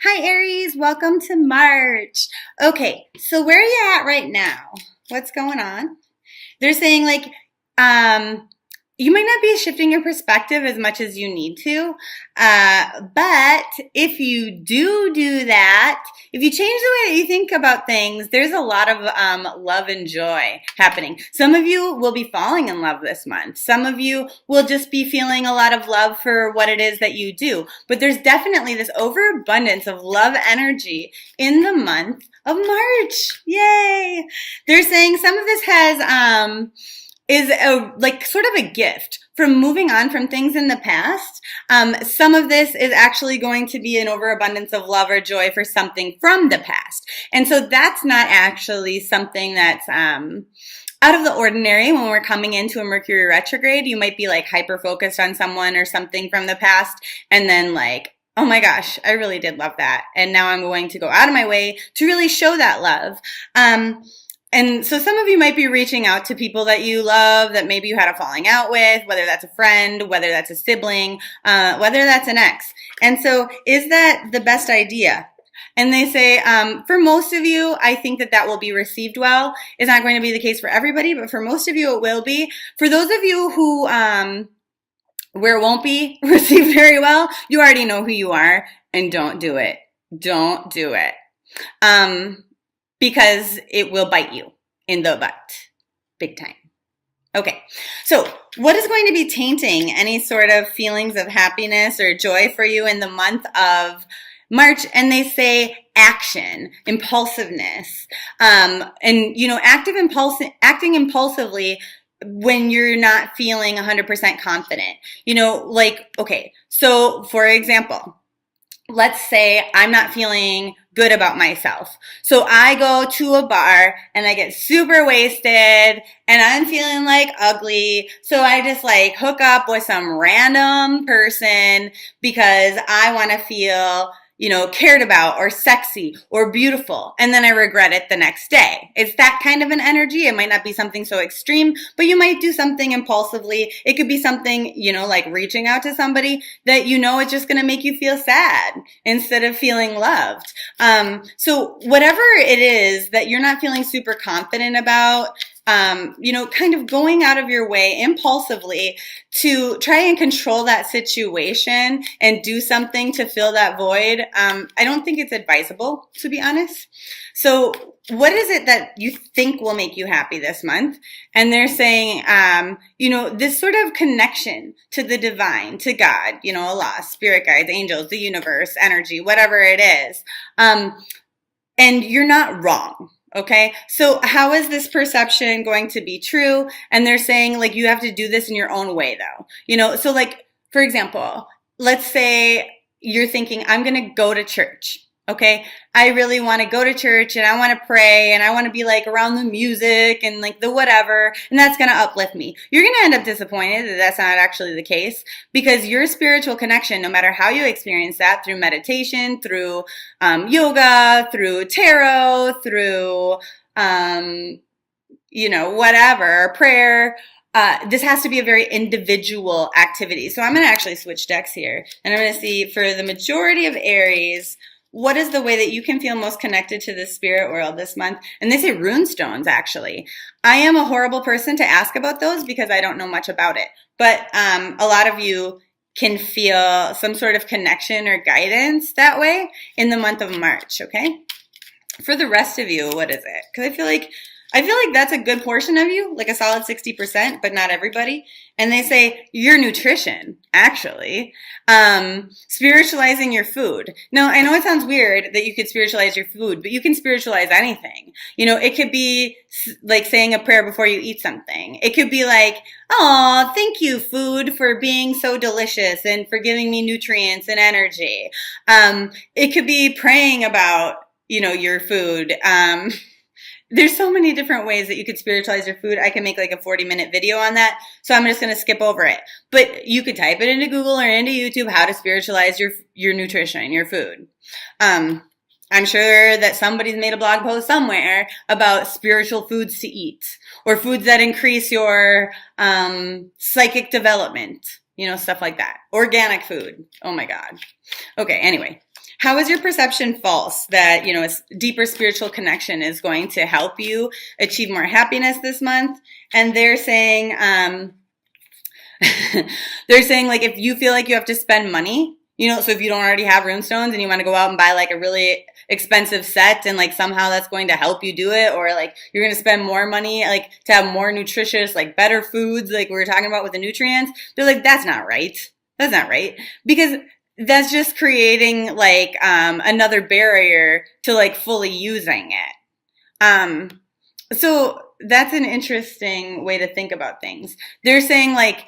Hi Aries, welcome to March. Okay, so where are you at right now? What's going on? They're saying um, you might not be shifting your perspective as much as you need to, but if you do that, if you change the way that you think about things, there's a lot of love and joy happening. Some of you will be falling in love this month. Some of you will just be feeling a lot of love for what it is that you do. But there's definitely this overabundance of love energy in the month of March. Yay! They're saying some of this is sort of a gift from moving on from things in the past. Some of this is actually going to be an overabundance of love or joy for something from the past. And so that's not actually something that's out of the ordinary. When we're coming into a Mercury retrograde, you might be like hyper focused on someone or something from the past, and then like, oh my gosh, I really did love that. And now I'm going to go out of my way to really show that love. And so some of you might be reaching out to people that you love that maybe you had a falling out with, whether that's a friend, whether that's a sibling, whether that's an ex. And so is that the best idea? And they say, for most of you, I think that will be received well. It's not going to be the case for everybody, but for most of you, it will be. For those of you who, where it won't be received very well, you already know who you are, and don't do it. Don't do it. Because it will bite you in the butt, big time. Okay, so what is going to be tainting any sort of feelings of happiness or joy for you in the month of March? And they say action, impulsiveness, and acting impulsively when you're not feeling 100% confident. Okay, so for example, let's say I'm not feeling good about myself. So I go to a bar and I get super wasted and I'm feeling like ugly. So I just like hook up with some random person because I want to feel, cared about or sexy or beautiful. And then I regret it the next day. It's that kind of an energy. It might not be something so extreme, but you might do something impulsively. It could be something, like reaching out to somebody that is just going to make you feel sad instead of feeling loved. So whatever it is that you're not feeling super confident about, kind of going out of your way impulsively to try and control that situation and do something to fill that void, I don't think it's advisable, to be honest. So what is it that you think will make you happy this month? And they're saying, this sort of connection to the divine, to God, Allah, spirit guides, angels, the universe, energy, whatever it is. And you're not wrong. Okay, so how is this perception going to be true? And they're saying you have to do this in your own way though. So for example, let's say you're thinking, I'm going to go to church. Okay, I really want to go to church and I want to pray and I want to be around the music and the whatever, and that's going to uplift me. You're going to end up disappointed that that's not actually the case, because your spiritual connection, no matter how you experience that, through meditation, through yoga, through tarot, through whatever, prayer, this has to be a very individual activity. So I'm going to actually switch decks here, and I'm going to see for the majority of Aries, what is the way that you can feel most connected to the spirit world this month? And they say runestones, actually. I am a horrible person to ask about those because I don't know much about it. But a lot of you can feel some sort of connection or guidance that way in the month of March, okay? For the rest of you, what is it? Because I feel like that's a good portion of you, like a solid 60%, but not everybody. And they say your nutrition, actually, spiritualizing your food. Now, I know it sounds weird that you could spiritualize your food, but you can spiritualize anything. It could be like saying a prayer before you eat something. It could be like, oh, thank you, food, for being so delicious and for giving me nutrients and energy. It could be praying about, your food. There's so many different ways that you could spiritualize your food. I can make a 40-minute video on that, so I'm just going to skip over it. But you could type it into Google or into YouTube, how to spiritualize your nutrition, your food. I'm sure that somebody's made a blog post somewhere about spiritual foods to eat, or foods that increase your psychic development, stuff like that. Organic food. Oh my God. Okay, anyway. How is your perception false that, a deeper spiritual connection is going to help you achieve more happiness this month? And they're saying, like, if you feel like you have to spend money, so if you don't already have runestones and you want to go out and buy like a really expensive set and like somehow that's going to help you do it, or like you're going to spend more money like to have more nutritious, like better foods, like we were talking about with the nutrients, they're like, that's not right. That's not right. Because that's just creating like another barrier to like fully using it. So that's an interesting way to think about things. They're saying like,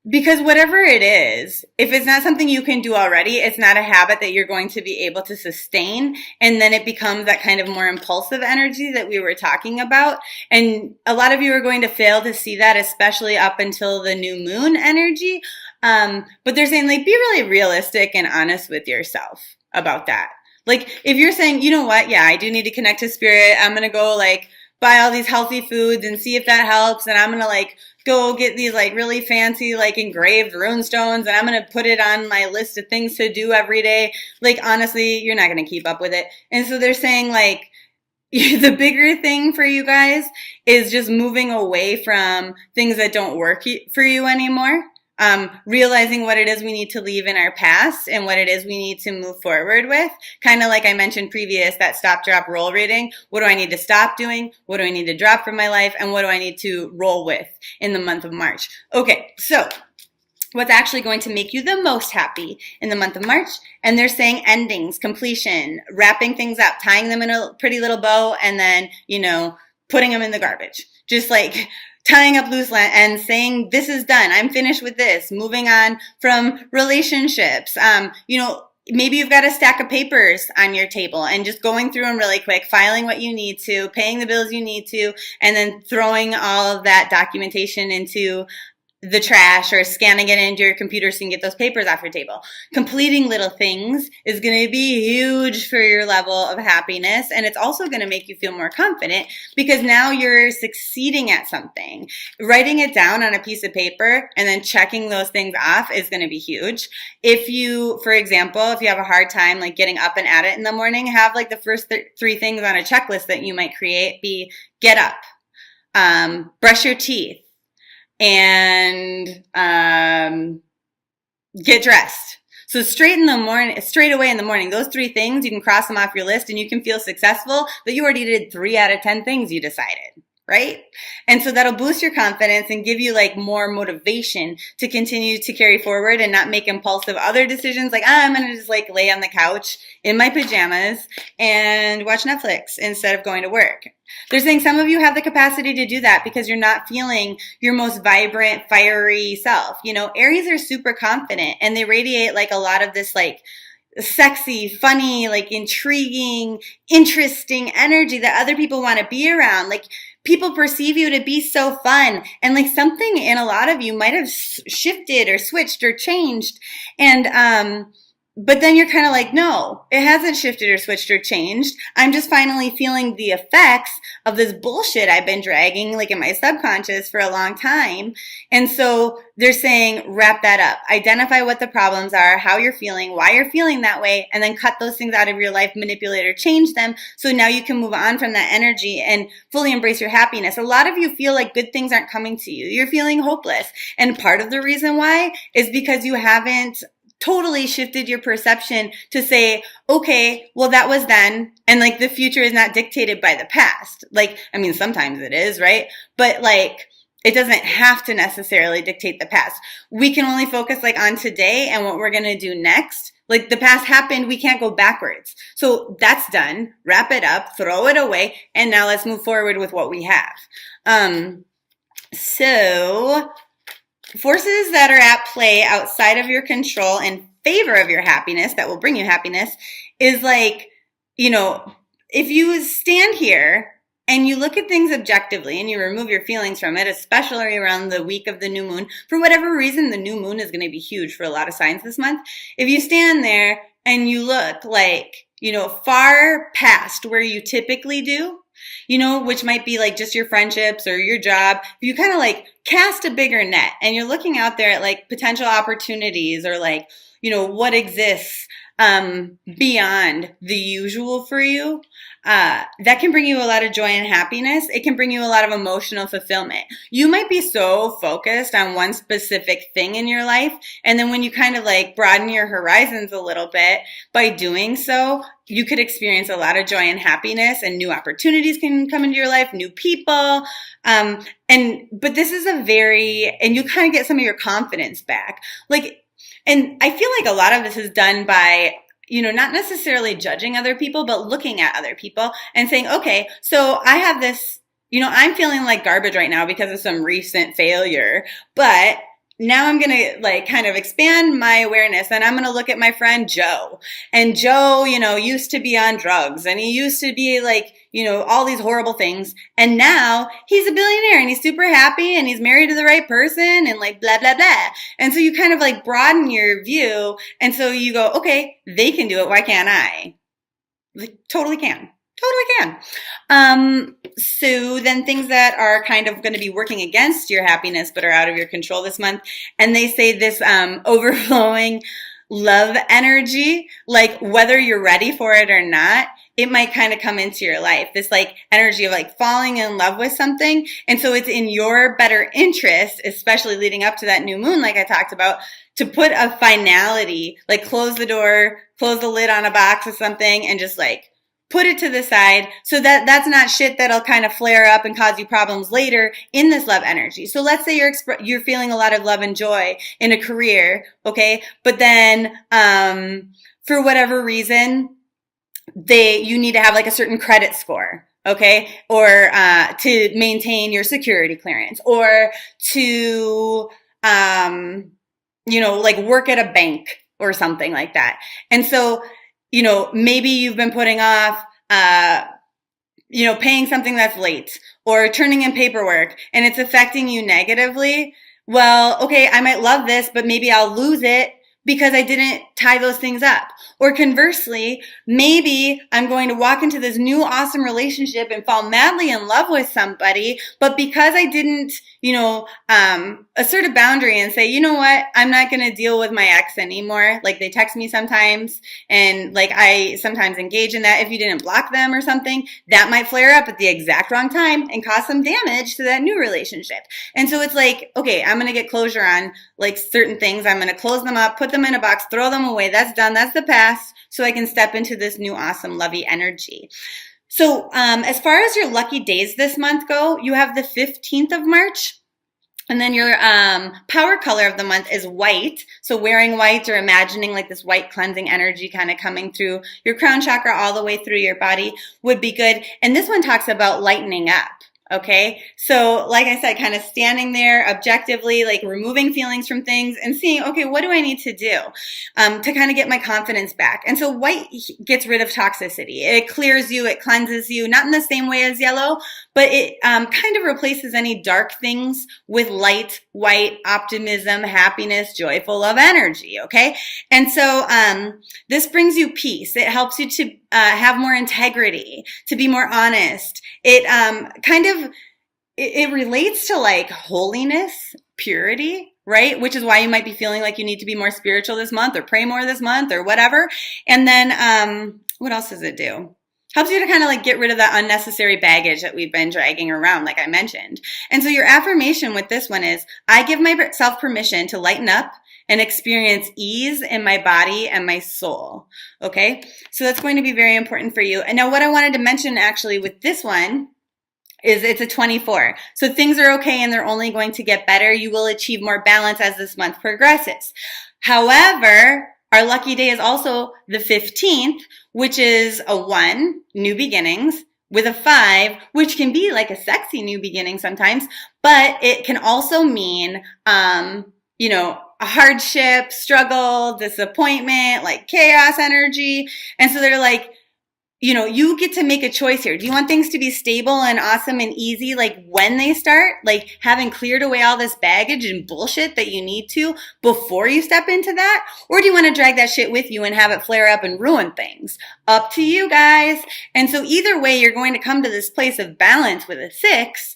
because whatever it is, if it's not something you can do already, it's not a habit that you're going to be able to sustain. And then it becomes that kind of more impulsive energy that we were talking about. And a lot of you are going to fail to see that, especially up until the new moon energy. But they're saying like, be really realistic and honest with yourself about that. Like if you're saying, you know what? Yeah, I do need to connect to spirit. I'm going to go like buy all these healthy foods and see if that helps. And I'm going to like go get these like really fancy like engraved rune stones and I'm going to put it on my list of things to do every day. Like honestly, you're not going to keep up with it. And so they're saying like the bigger thing for you guys is just moving away from things that don't work for you anymore. Realizing what it is we need to leave in our past and what it is we need to move forward with. Kind of like I mentioned previous, that stop, drop, roll reading. What do I need to stop doing? What do I need to drop from my life? And what do I need to roll with in the month of March? Okay, so what's actually going to make you the most happy in the month of March? And they're saying endings, completion, wrapping things up, tying them in a pretty little bow, and then, putting them in the garbage. Just like tying up loose ends, saying, this is done. I'm finished with this. Moving on from relationships. Maybe you've got a stack of papers on your table and just going through them really quick, filing what you need to, paying the bills you need to, and then throwing all of that documentation into the trash or scanning it into your computer so you can get those papers off your table. Completing little things is going to be huge for your level of happiness. And it's also going to make you feel more confident because now you're succeeding at something. Writing it down on a piece of paper and then checking those things off is going to be huge. If you, for example, if you have a hard time like getting up and at it in the morning, have like the first 3 things on a checklist that you might create be get up, brush your teeth, and get dressed. So straight away in the morning, those 3 things, you can cross them off your list and you can feel successful that you already did 3 out of 10 things you decided, right? And so that'll boost your confidence and give you like more motivation to continue to carry forward and not make impulsive other decisions like, I'm going to just like lay on the couch in my pajamas and watch Netflix instead of going to work. They're saying some of you have the capacity to do that because you're not feeling your most vibrant, fiery self. Aries are super confident and they radiate like a lot of this like sexy, funny, like intriguing, interesting energy that other people want to be around. Like people perceive you to be so fun and like something in a lot of you might have shifted or switched or changed. And, but then you're kind of like, no, it hasn't shifted or switched or changed. I'm just finally feeling the effects of this bullshit I've been dragging like in my subconscious for a long time. And so they're saying, wrap that up. Identify what the problems are, how you're feeling, why you're feeling that way, and then cut those things out of your life, manipulate or change them. So now you can move on from that energy and fully embrace your happiness. A lot of you feel like good things aren't coming to you. You're feeling hopeless. And part of the reason why is because you haven't totally shifted your perception to say, okay, well, that was then. And like the future is not dictated by the past. Like, I mean, sometimes it is, right? But like, it doesn't have to necessarily dictate the past. We can only focus like on today and what we're going to do next. Like the past happened, we can't go backwards. So that's done. Wrap it up, throw it away. And now let's move forward with what we have. So forces that are at play outside of your control in favor of your happiness that will bring you happiness is like, if you stand here and you look at things objectively and you remove your feelings from it, especially around the week of the new moon, for whatever reason, the new moon is going to be huge for a lot of signs this month. If you stand there and you look like, far past where you typically do, which might be like just your friendships or your job, you kind of like cast a bigger net and you're looking out there at like potential opportunities or like, what exists beyond the usual for you, that can bring you a lot of joy and happiness. It can bring you a lot of emotional fulfillment. You might be so focused on one specific thing in your life, and then when you kind of like broaden your horizons a little bit by doing so, you could experience a lot of joy and happiness, and new opportunities can come into your life, new people. But this is and you kind of get some of your confidence back. And I feel like a lot of this is done by, not necessarily judging other people, but looking at other people and saying, okay, so I have this, I'm feeling like garbage right now because of some recent failure, but now I'm going to kind of expand my awareness, and I'm going to look at my friend Joe. And Joe, used to be on drugs, and he used to be all these horrible things. And now he's a billionaire, and he's super happy, and he's married to the right person, and blah, blah, blah. And so you kind of broaden your view. And so you go, okay, they can do it. Why can't I? Totally can. Totally can. So then things that are kind of going to be working against your happiness but are out of your control this month. And they say this overflowing love energy, whether you're ready for it or not, it might kind of come into your life. This energy of falling in love with something. And so it's in your better interest, especially leading up to that new moon, like I talked about, to put a finality, close the door, close the lid on a box of something, and just put it to the side so that that's not shit that'll kind of flare up and cause you problems later in this love energy. So let's say you're feeling a lot of love and joy in a career, okay? But then for whatever reason, you need to have a certain credit score, okay? Or to maintain your security clearance, or to work at a bank or something like that. And so maybe you've been putting off, paying something that's late, or turning in paperwork, and it's affecting you negatively. Well, okay, I might love this, but maybe I'll lose it because I didn't tie those things up. Or conversely, maybe I'm going to walk into this new awesome relationship and fall madly in love with somebody, but because I didn't, assert a boundary and say, you know what, I'm not going to deal with my ex anymore. They text me sometimes, and I sometimes engage in that. If you didn't block them or something, that might flare up at the exact wrong time and cause some damage to that new relationship. And so it's okay, I'm going to get closure on certain things. I'm going to close them up, put them in a box, throw them away. That's done. That's the past. So I can step into this new awesome lovey energy. So as far as your lucky days this month go, you have the 15th of March. And then your power color of the month is white. So wearing white or imagining this white cleansing energy kind of coming through your crown chakra all the way through your body would be good. And this one talks about lightening up. Okay. So like I said, kind of standing there objectively, removing feelings from things and seeing, okay, what do I need to do to kind of get my confidence back? And so white gets rid of toxicity. It clears you. It cleanses you, not in the same way as yellow, but it kind of replaces any dark things with light, white, optimism, happiness, joyful love energy. Okay. And so this brings you peace. It helps you to have more integrity, to be more honest. It it relates to holiness, purity, right? Which is why you might be feeling you need to be more spiritual this month, or pray more this month, or whatever. And then what else does it do? Helps you to kind of get rid of that unnecessary baggage that we've been dragging around, like I mentioned. And so your affirmation with this one is, I give myself permission to lighten up and experience ease in my body and my soul. Okay? So that's going to be very important for you. And now what I wanted to mention actually with this one is it's a 24. So things are okay and they're only going to get better. You will achieve more balance as this month progresses. However, our lucky day is also the 15th, which is a 1, new beginnings, with a 5, which can be a sexy new beginning sometimes, but it can also mean, a hardship, struggle, disappointment, chaos energy. And so they're you get to make a choice here. Do you want things to be stable and awesome and easy, when they start, having cleared away all this baggage and bullshit that you need to before you step into that? Or do you want to drag that shit with you and have it flare up and ruin things? Up to you guys. And so either way, you're going to come to this place of balance with a 6.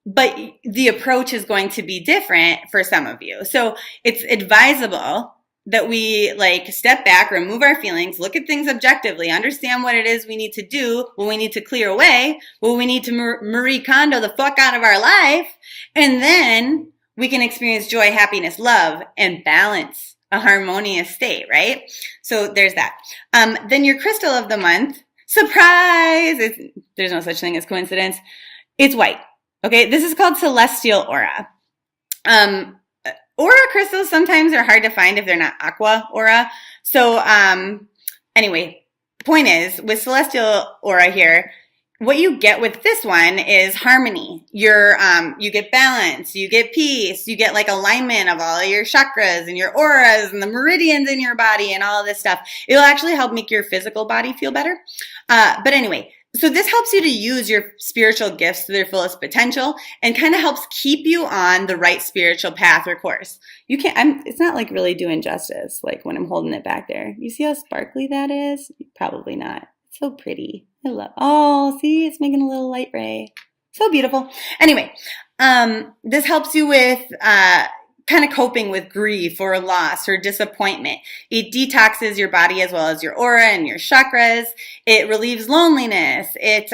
But the approach is going to be different for some of you. So it's advisable that we like step back, remove our feelings, look at things objectively, understand what it is we need to do, what we need to clear away, what we need to Marie Kondo the fuck out of our life, and then we can experience joy, happiness, love, and balance, a harmonious state, right? So there's that. Then your crystal of the month, surprise! There's no such thing as coincidence. It's white. Okay, this is called celestial aura. Aura crystals sometimes are hard to find if they're not aqua aura. So anyway, point is, with celestial aura here, what you get with this one is harmony. You get balance, you get peace, you get like alignment of all of your chakras and your auras and the meridians in your body and all of this stuff. It'll actually help make your physical body feel better. But anyway, so this helps you to use your spiritual gifts to their fullest potential and kind of helps keep you on the right spiritual path or course. It's not like really doing justice, like when I'm holding it back there. You see how sparkly that is? Probably not. It's so pretty. See, it's making a little light ray. So beautiful. Anyway, this helps you with, kind of coping with grief or loss or disappointment. It detoxes your body as well as your aura and your chakras. It relieves loneliness. It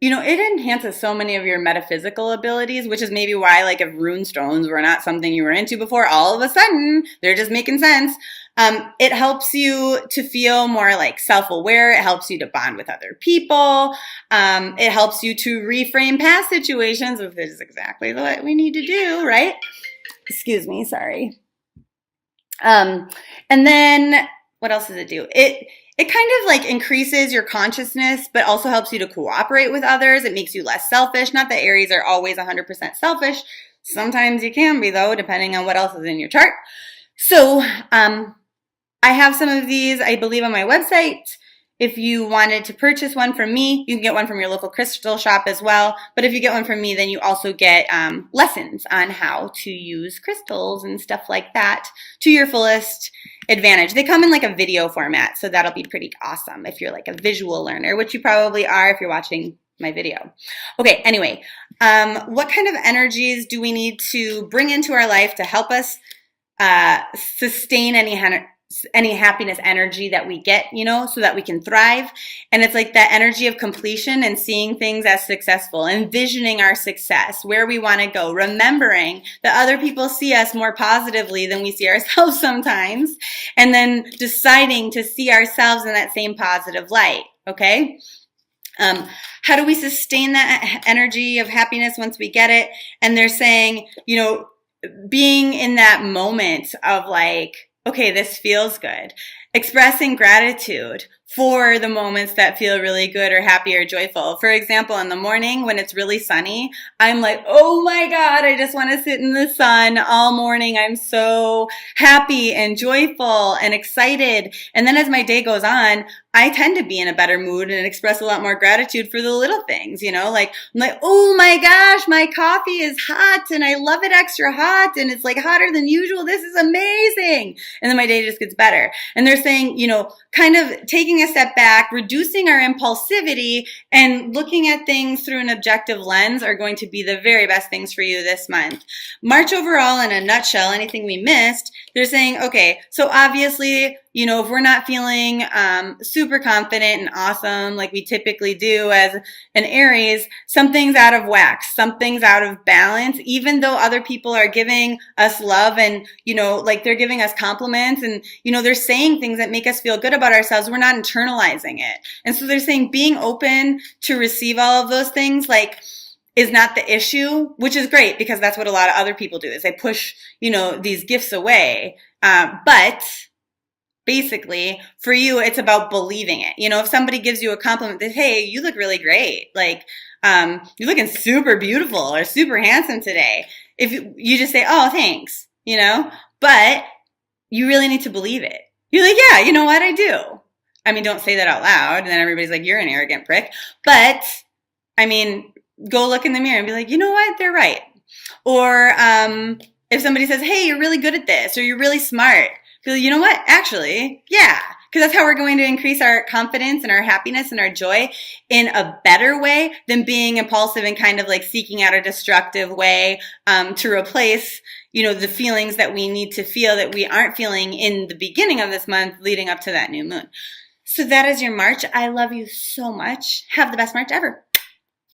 enhances so many of your metaphysical abilities, which is maybe why, like, if rune stones were not something you were into before, all of a sudden they're just making sense. It helps you to feel more like self-aware. It helps you to bond with other people. It helps you to reframe past situations, which is exactly what we need to do, right? Excuse me, sorry. And then what else does it do? It kind of like increases your consciousness, but also helps you to cooperate with others. It makes you less selfish. Not that Aries are always 100% selfish. Sometimes you can be, though, depending on what else is in your chart. So, I have some of these, I believe, on my website. If you wanted to purchase one from me, you can get one from your local crystal shop as well. But if you get one from me, then you also get lessons on how to use crystals and stuff like that to your fullest advantage. They come in like a video format, so that'll be pretty awesome if you're like a visual learner, which you probably are if you're watching my video. Okay, anyway, what kind of energies do we need to bring into our life to help us sustain any happiness energy that we get, so that we can thrive? And it's like that energy of completion and seeing things as successful, envisioning our success, where we want to go, remembering that other people see us more positively than we see ourselves sometimes, and then deciding to see ourselves in that same positive light, okay? How do we sustain that energy of happiness once we get it? And they're saying, being in that moment of like, okay, this feels good. Expressing gratitude for the moments that feel really good or happy or joyful. For example, in the morning when it's really sunny, I'm like, oh my God, I just want to sit in the sun all morning. I'm so happy and joyful and excited. And then as my day goes on, I tend to be in a better mood and express a lot more gratitude for the little things, like, I'm like, oh my gosh, my coffee is hot and I love it extra hot and it's like hotter than usual. This is amazing. And then my day just gets better. And they're saying, kind of taking a step back, reducing our impulsivity and looking at things through an objective lens are going to be the very best things for you this month. March overall, in a nutshell, anything we missed, they're saying, okay, so obviously, if we're not feeling super confident and awesome like we typically do as an Aries, something's out of whack, something's out of balance, even though other people are giving us love and, like they're giving us compliments and, they're saying things that make us feel good about ourselves. We're not internalizing it. And so they're saying being open to receive all of those things, like, is not the issue, which is great because that's what a lot of other people do is they push, these gifts away. But basically, for you, it's about believing it. If somebody gives you a compliment that, hey, you look really great, like, you're looking super beautiful or super handsome today. If you just say, oh, thanks, but you really need to believe it. You're like, yeah, you know what? I do. I mean, don't say that out loud. And then everybody's like, you're an arrogant prick. But I mean, go look in the mirror and be like, you know what? They're right. Or if somebody says, hey, you're really good at this or you're really smart, feel, you know what? Actually, yeah, Because that's how we're going to increase our confidence and our happiness and our joy in a better way than being impulsive and kind of like seeking out a destructive way to replace, the feelings that we need to feel that we aren't feeling in the beginning of this month leading up to that new moon. So that is your March. I love you so much. Have the best March ever.